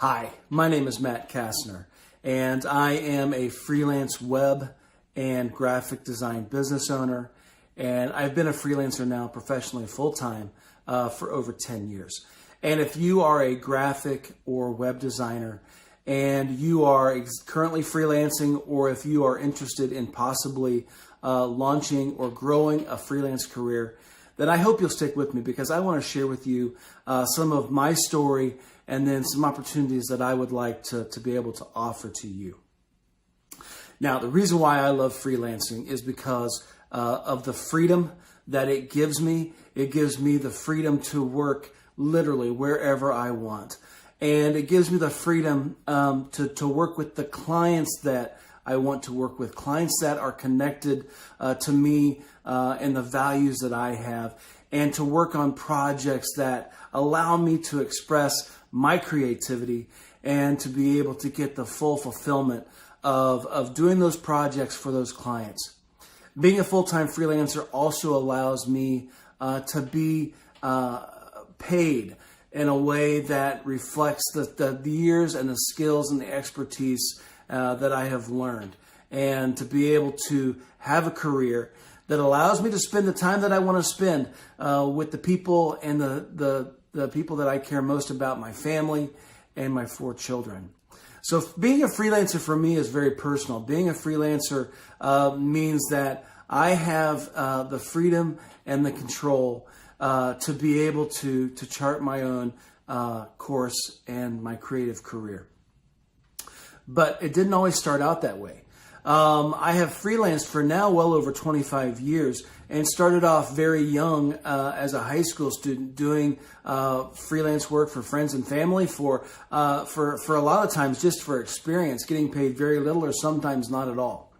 Hi, my name is Matt Kastner, and I am a freelance web and graphic design business owner, and I've been a freelancer now professionally full-time for over 10 years. And if you are a graphic or web designer and you are currently freelancing, or if you are interested in possibly launching or growing a freelance career, then I hope you'll stick with me, because I want to share with you some of my story and then some opportunities that I would like to be able to offer to you. Now, the reason why I love freelancing is because of the freedom that it gives me. It gives me the freedom to work literally wherever I want. And it gives me the freedom to work with the clients that I want to work with, clients that are connected to me and the values that I have, and to work on projects that allow me to express my creativity and to be able to get the full fulfillment of doing those projects for those clients. Being a full-time freelancer also allows me to be paid in a way that reflects the years and the skills and the expertise that I have learned, and to be able to have a career that allows me to spend the time that I want to spend with the people and the people that I care most about, my family and my 4 children. So being a freelancer for me is very personal. Being a freelancer means that I have the freedom and the control to be able to chart my own course and my creative career. But it didn't always start out that way. I have freelanced for now well over 25 years, and started off very young as a high school student doing freelance work for friends and family for a lot of times just for experience, getting paid very little or sometimes not at all.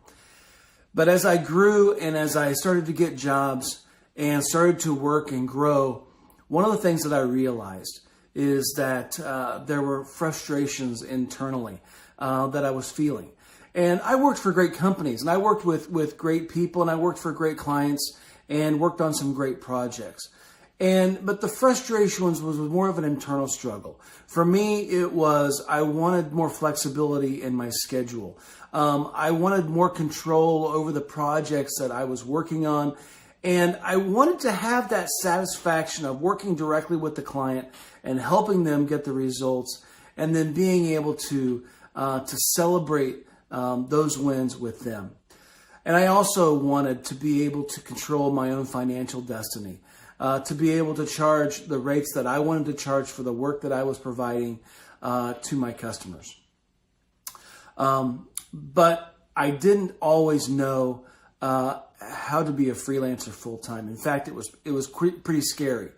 But as I grew and as I started to get jobs and started to work and grow, one of the things that I realized is that there were frustrations internally that I was feeling. And I worked for great companies, and I worked with great people, and I worked for great clients, and worked on some great projects. But the frustrations was more of an internal struggle. For me, it was I wanted more flexibility in my schedule. I wanted more control over the projects that I was working on, and I wanted to have that satisfaction of working directly with the client and helping them get the results, and then being able to celebrate those wins with them. And I also wanted to be able to control my own financial destiny, to be able to charge the rates that I wanted to charge for the work that I was providing to my customers. But I didn't always know how to be a freelancer full-time. In fact, it was pretty scary.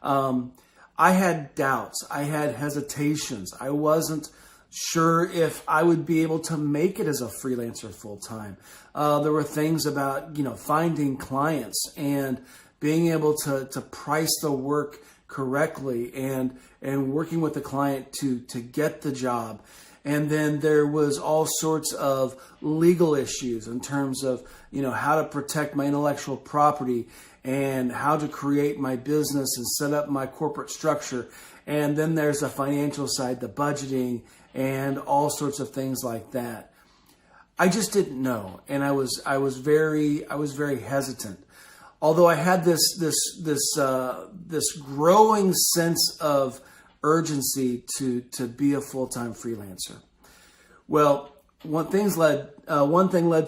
I had doubts. I had hesitations. I wasn't sure if I would be able to make it as a freelancer full-time. There were things about, finding clients and being able to price the work correctly and working with the client to get the job. And then there was all sorts of legal issues in terms of, how to protect my intellectual property and how to create my business and set up my corporate structure. And then there's the financial side, the budgeting, and all sorts of things like that. I just didn't know, and I was very hesitant. Although I had this growing sense of urgency to be a full-time freelancer. Well, one thing led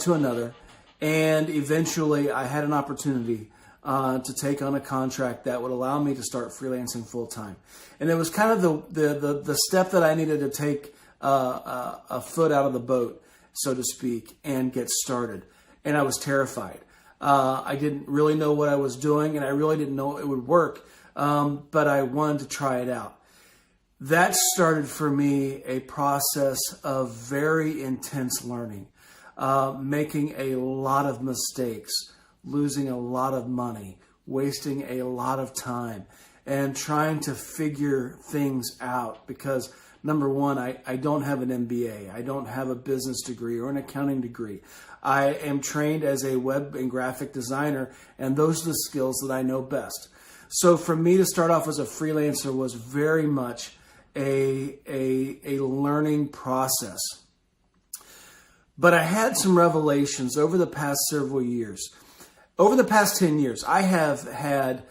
to another, and eventually I had an opportunity to take on a contract that would allow me to start freelancing full-time. And it was kind of the step that I needed to take a foot out of the boat, so to speak, and get started. And I was terrified. I didn't really know what I was doing, and I really didn't know it would work, but I wanted to try it out. That started for me a process of very intense learning, making a lot of mistakes, losing a lot of money, wasting a lot of time, and trying to figure things out because, number one, I don't have an MBA. I don't have a business degree or an accounting degree. I am trained as a web and graphic designer, and those are the skills that I know best. So for me to start off as a freelancer was very much a learning process. But I had some revelations over the past several years. Over the past 10 years, I have had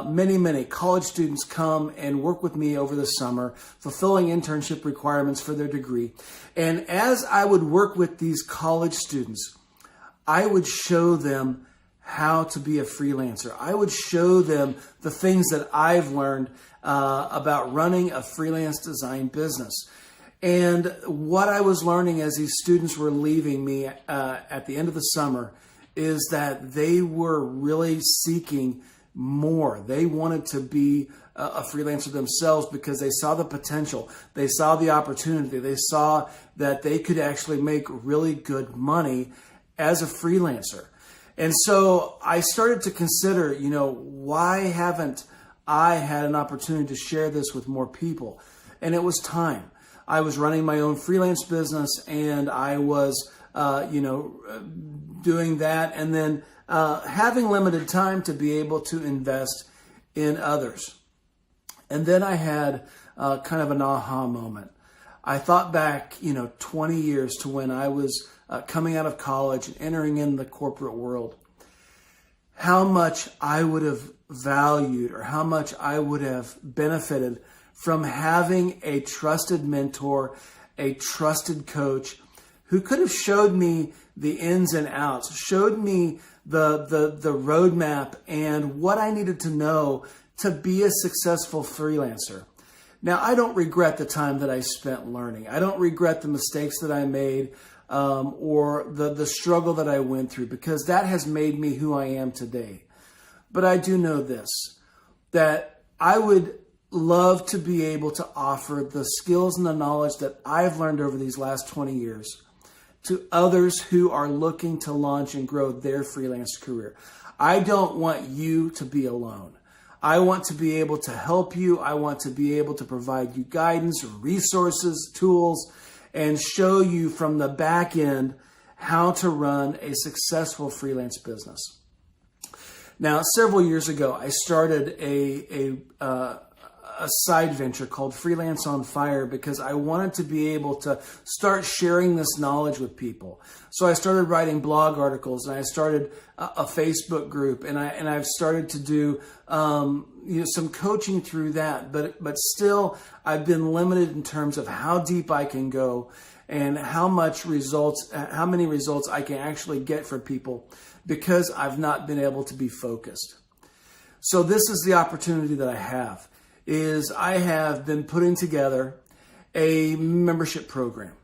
many college students come and work with me over the summer, fulfilling internship requirements for their degree. And as I would work with these college students, I would show them how to be a freelancer. I would show them the things that I've learned about running a freelance design business. And what I was learning as these students were leaving me at the end of the summer is that they were really seeking more. They wanted to be a freelancer themselves because they saw the potential. They saw the opportunity. They saw that they could actually make really good money as a freelancer. And so I started to consider, why haven't I had an opportunity to share this with more people? And it was time. I was running my own freelance business, and I was, doing that, and then having limited time to be able to invest in others. And then I had kind of an aha moment. I thought back, 20 years to when I was coming out of college and entering in the corporate world, how much I would have valued or how much I would have benefited from having a trusted mentor, a trusted coach who could have showed me the ins and outs, showed me the roadmap and what I needed to know to be a successful freelancer. Now, I don't regret the time that I spent learning. I don't regret the mistakes that I made or the struggle that I went through, because that has made me who I am today. But I do know this, that I would love to be able to offer the skills and the knowledge that I've learned over these last 20 years to others who are looking to launch and grow their freelance career. I don't want you to be alone. I want to be able to help you. I want to be able to provide you guidance, resources, tools, and show you from the back end how to run a successful freelance business. Now, several years ago, I started a side venture called Freelance on Fire because I wanted to be able to start sharing this knowledge with people. So I started writing blog articles, and I started a Facebook group, and I've started to do some coaching through that. But still, I've been limited in terms of how deep I can go and how many results I can actually get for people, because I've not been able to be focused. So this is the opportunity that I have. I have been putting together a membership program.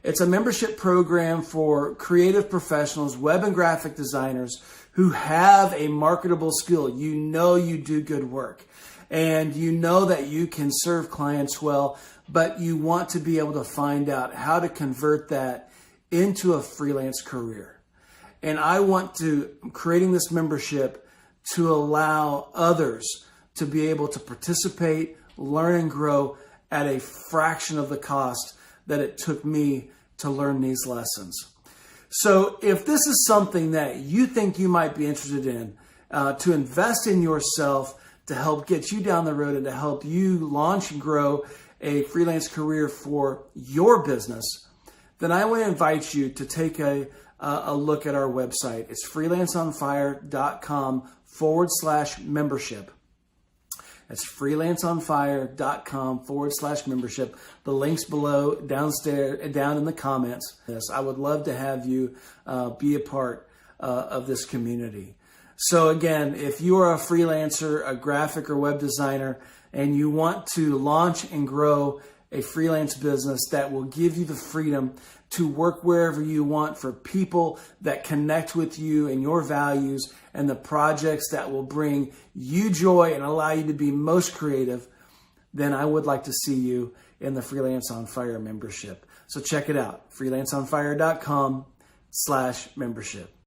It's a membership program for creative professionals, web and graphic designers who have a marketable skill. You do good work, and you know that you can serve clients well, but you want to be able to find out how to convert that into a freelance career. And I'm creating this membership to allow others to be able to participate, learn, and grow at a fraction of the cost that it took me to learn these lessons. So if this is something that you think you might be interested in, to invest in yourself, to help get you down the road and to help you launch and grow a freelance career for your business, then I want to invite you to take a look at our website. It's freelanceonfire.com/membership. That's freelanceonfire.com/membership. The link's below, down in the comments. Yes, I would love to have you be a part of this community. So again, if you are a freelancer, a graphic or web designer, and you want to launch and grow a freelance business that will give you the freedom to work wherever you want for people that connect with you and your values and the projects that will bring you joy and allow you to be most creative, then I would like to see you in the Freelance on Fire membership. So check it out, freelanceonfire.com/membership.